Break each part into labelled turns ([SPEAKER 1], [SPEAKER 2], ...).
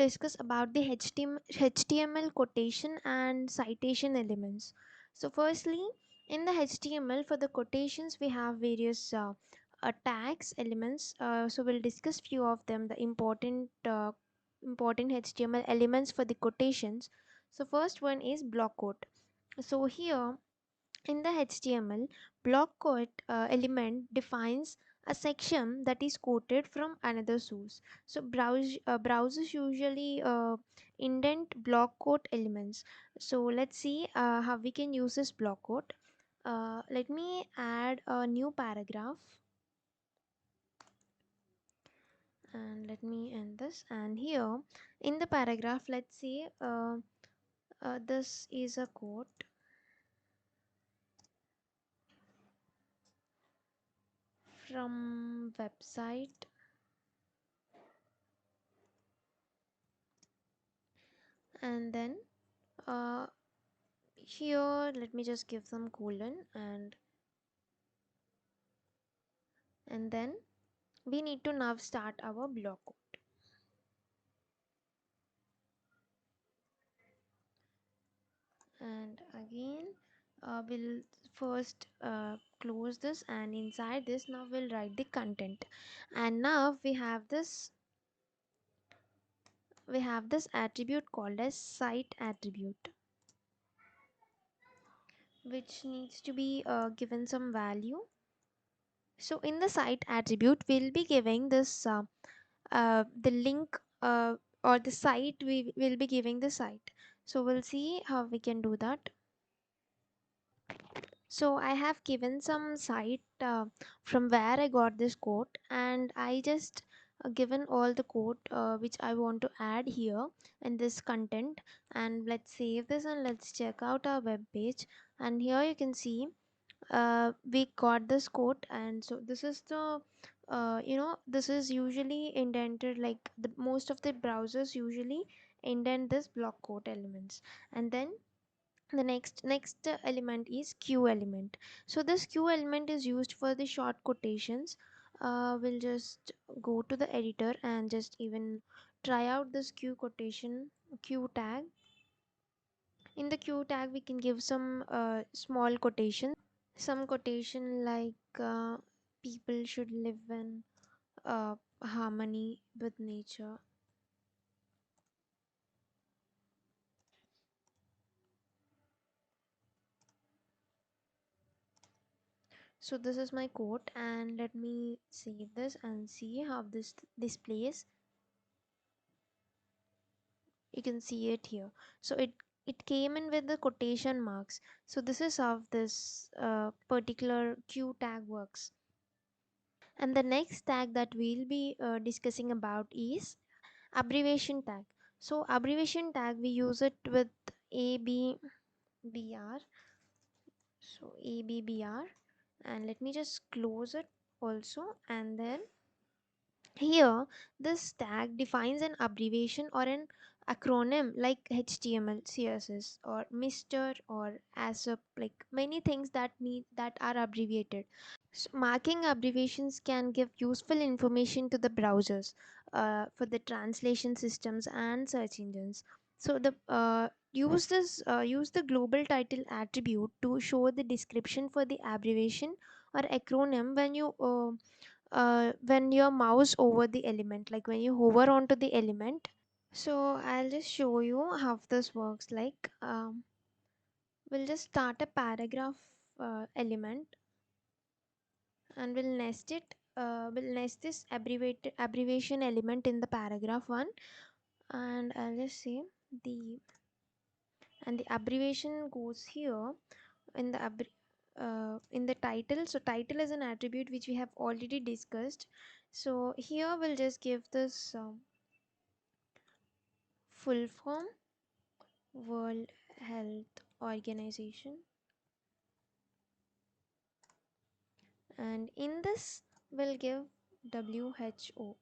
[SPEAKER 1] discuss about the HTML quotation and citation elements. So firstly, in the HTML, for the quotations we have various tags elements. So we'll discuss few of them, the important HTML elements for the quotations. So first one is block quote. So here in the HTML, block quote element defines a section that is quoted from another source. So browsers usually indent block quote elements. So let's see how we can use this block quote. Let me add a new paragraph and let me end this. And here in the paragraph, let's say this is a quote from website, and then uh, here let me just give some colon, and then we need to now start our block code. And again we'll first close this, and inside this now we'll write the content. And now we have this attribute called as cite attribute, which needs to be given some value. So in the cite attribute we'll be giving this the link, or the site, we will be giving the site. So we'll see how we can do that. So I have given some site from where I got this quote, and I just given all the quote which I want to add here in this content. And let's save this and let's check out our web page. And here you can see we got this quote. And so this is the this is usually indented, like the most of the browsers usually indent this block quote elements. And then the next element is q element. So this q element is used for the short quotations. We'll just go to the editor and just even try out this q quotation q tag. In the q tag we can give some small quotations, some quotation like people should live in harmony with nature. So this is my quote, and let me save this and see how this displays. You can see it here. So it came in with the quotation marks. So this is how this particular q tag works. And the next tag that we'll be discussing about is abbreviation tag. So abbreviation tag, we use it with abbr. So abbr, and let me just close it also. And then here this tag defines an abbreviation or an acronym like HTML, CSS, or Mr. or ASAP, like many things that are abbreviated. So marking abbreviations can give useful information to the browsers for the translation systems and search engines. So the use the global title attribute to show the description for the abbreviation or acronym when your mouse over the element, like when you hover onto the element. So I'll just show you how this works. Like we'll just start a paragraph element, and we'll nest this abbreviation element in the paragraph one. And I'll just say the and the abbreviation goes here in the in the title. So title is an attribute which we have already discussed. So here we'll just give this full form, World Health Organization, and in this we'll give WHO,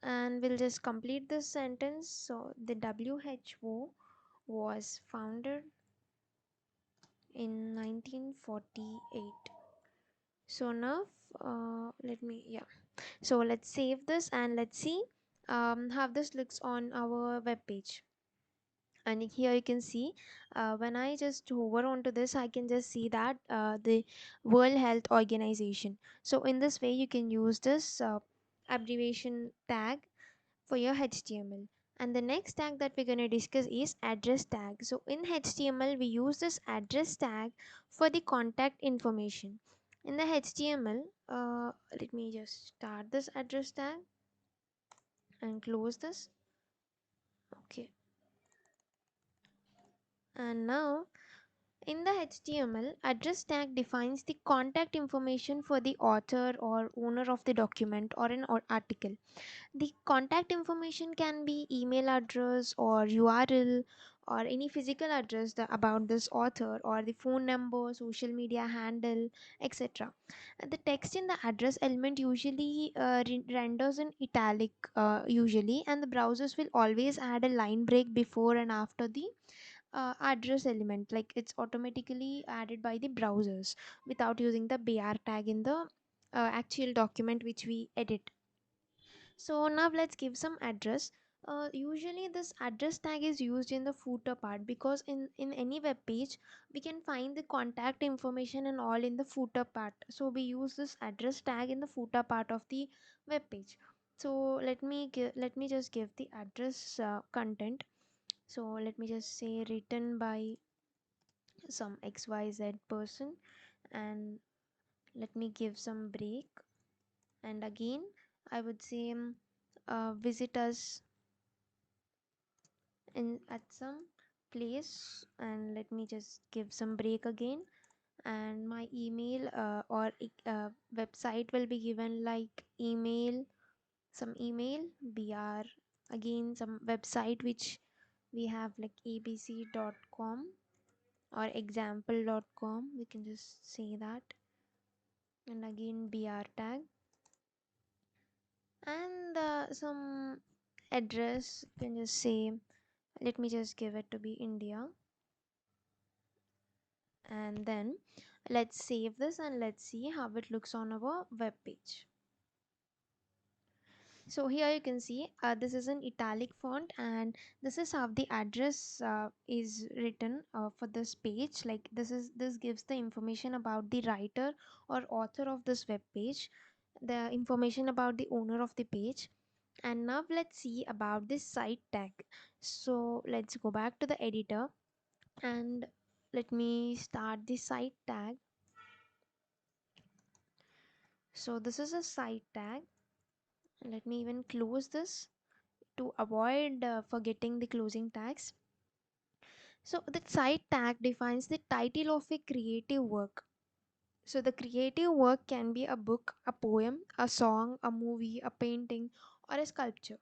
[SPEAKER 1] and we'll just complete this sentence. So the WHO was founded in 1948. So now let me, yeah, so let's save this and let's see how this looks on our web page. And here you can see, when I just hover onto this, I can just see that the World Health Organization. So in this way you can use this abbreviation tag for your HTML. And the next tag that we're going to discuss is address tag. So in HTML we use this address tag for the contact information. In the HTML, let me just start this address tag and close this. Okay. And now in the HTML, address tag defines the contact information for the author or owner of the document or an article. The contact information can be email address or URL or any physical address about this author, or the phone number, social media handle, etc. And the text in the address element usually renders in italic usually, and the browsers will always add a line break before and after the address element, like it's automatically added by the browsers without using the br tag in the actual document which we edit. So now let's give some address. Usually this address tag is used in the footer part, because in any web page we can find the contact information and all in the footer part, so we use this address tag in the footer part of the web page. So let me just give the address content. So let me just say written by some xyz person, and let me give some break. And again I would say visit us in at some place, and let me just give some break again. And my email website will be given like email, some email br, again some website which we have like abc.com or example.com, we can just say that. And again br tag, and some address, you can just say, let me just give it to be India. And then let's save this and let's see how it looks on our web page. So here you can see this is an italic font, and this is how the address is written for this page. Like this gives the information about the writer or author of this web page, the information about the owner of the page. And now let's see about this cite tag. So let's go back to the editor and let me start the cite tag. So this is a cite tag. Let me even close this to avoid forgetting the closing tags. So the cite tag defines the title of a creative work. So the creative work can be a book, a poem, a song, a movie, a painting, or a sculpture.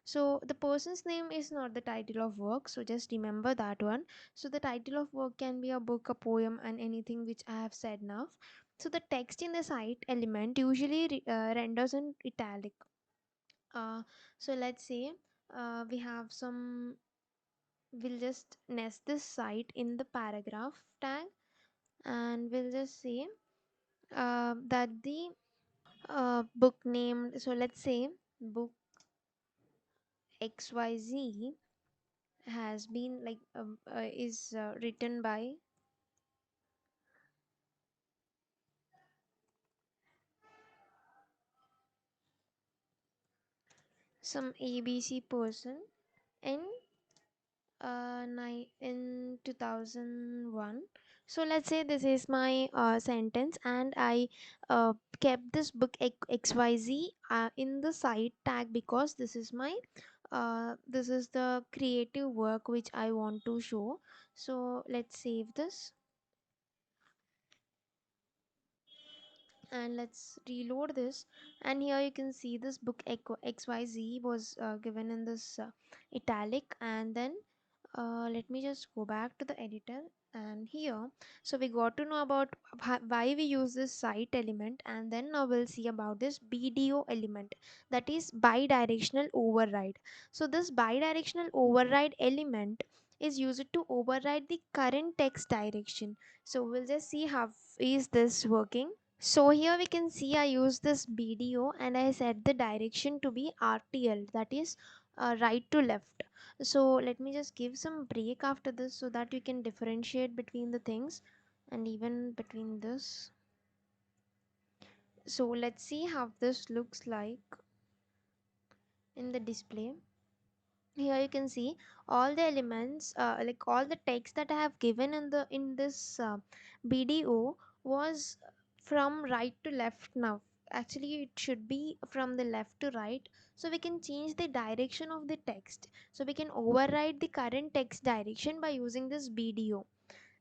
[SPEAKER 1] So the person's name is not the title of work, so just remember that one. So the title of work can be a book, a poem, and anything which I have said now. So the text in the cite element usually renders in italic. uh, so let's say we have some, we'll just nest this cite in the paragraph tag, and we'll just say that the book name, so let's say book xyz has been like is written by some abc person in in 2001. So let's say this is my sentence, and I kept this book xyz in the cite tag because this is my this is the creative work which I want to show. So let's save this and let's reload this. And here you can see this book xyz was given in this italic. And then let me just go back to the editor, and here, so we got to know about why we use this cite element. And then now we'll see about this bdo element, that is bidirectional override. So this bidirectional override element is used to override the current text direction. So we'll just see how is this working. So here we can see I use this BDO and I set the direction to be RTL, that is right to left. So let me just give some break after this so that you can differentiate between the things and even between this. So let's see how this looks like in the display. Here you can see all the elements, like all the text that I have given in this BDO was from right to left. Now actually it should be from the left to right, so we can change the direction of the text, so we can override the current text direction by using this BDO.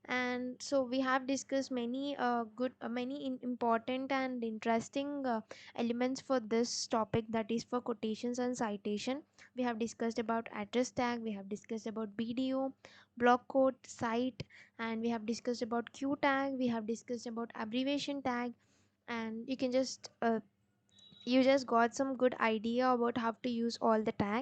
[SPEAKER 1] And so we have discussed many important and interesting elements for this topic, that is for quotations and citation. We have discussed about address tag, we have discussed about BDO, block quote, cite, and we have discussed about q tag, we have discussed about abbreviation tag. And you just got some good idea about how to use all the tags.